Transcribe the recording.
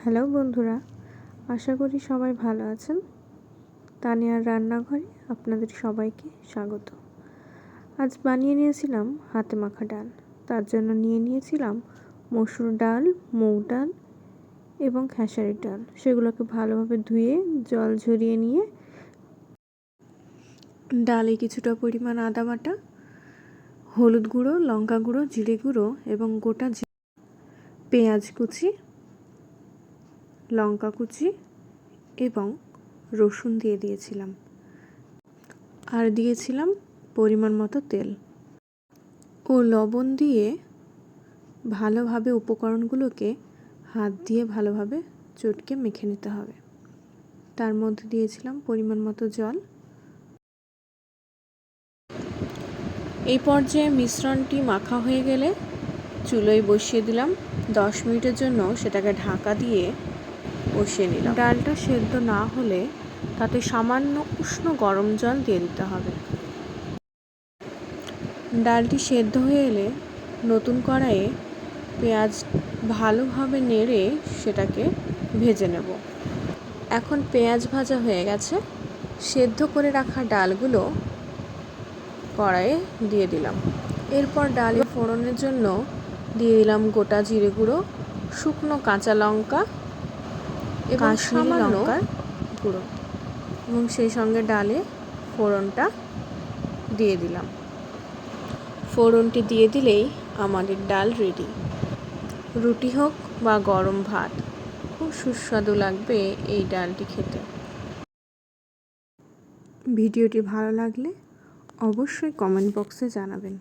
Hello বন্ধুরা, আশা করি সবাই ভালো আছেন। তানিয়ার রান্নাঘরে আপনাদের সবাইকে স্বাগত। আজ বানিয়ে নিয়েছিলাম হাতে মাখা ডাল। তার জন্য নিয়ে নিয়েছিলাম মসুর ডাল, মুগ ডাল এবং খেসারির ডাল। সেগুলোকে ভালোভাবে ধুয়ে জল ঝরিয়ে নিয়ে ডালে কিছুটা পরিমাণ আদা বাটা, হলুদ গুঁড়ো, লঙ্কা গুঁড়ো, জিরে গুঁড়ো এবং গোটা পেঁয়াজ কুচি, লঙ্কা কুচি এবং রসুন দিয়ে দিয়েছিলাম, আর দিয়েছিলাম পরিমাণ মতো তেল ও লবণ দিয়ে ভালোভাবে উপকরণগুলোকে হাত দিয়ে ভালোভাবে চটকে মেখে নিতে হবে। তার মধ্যে দিয়েছিলাম পরিমাণ মতো জল। এই পর্যায়ে মিশ্রণটি মাখা হয়ে গেলে চুলোয় বসিয়ে দিলাম। 10 মিনিটের জন্য সেটাকে ঢাকা দিয়ে বসিয়ে নিলাম। ডালটা সেদ্ধ না হলে তাতে সামান্য উষ্ণ গরম জল দিয়ে দিতে হবে। ডালটি সেদ্ধ হয়ে এলে নতুন কড়াইয়ে পেঁয়াজ ভালোভাবে নেড়ে সেটাকে ভেজে নেব। এখন পেঁয়াজ ভাজা হয়ে গেছে। সেদ্ধ করে রাখা ডালগুলো কড়াইয়ে দিয়ে দিলাম। এরপর ডালে ফোড়নের জন্য দিয়ে দিলাম গোটা জিরে গুঁড়ো, শুকনো কাঁচা লঙ্কা এবং কাশ্মীরি লঙ্কার গুঁড়ো এবং সেই সঙ্গে ডালে ফোড়নটা দিয়ে দিলাম। ফোড়নটি দিয়ে দিলেই আমাদের ডাল রেডি। রুটি হোক বা গরম ভাত, খুব সুস্বাদু লাগবে এই ডালটি খেতে। ভিডিওটি ভালো লাগলে অবশ্যই কমেন্ট বক্সে জানাবেন।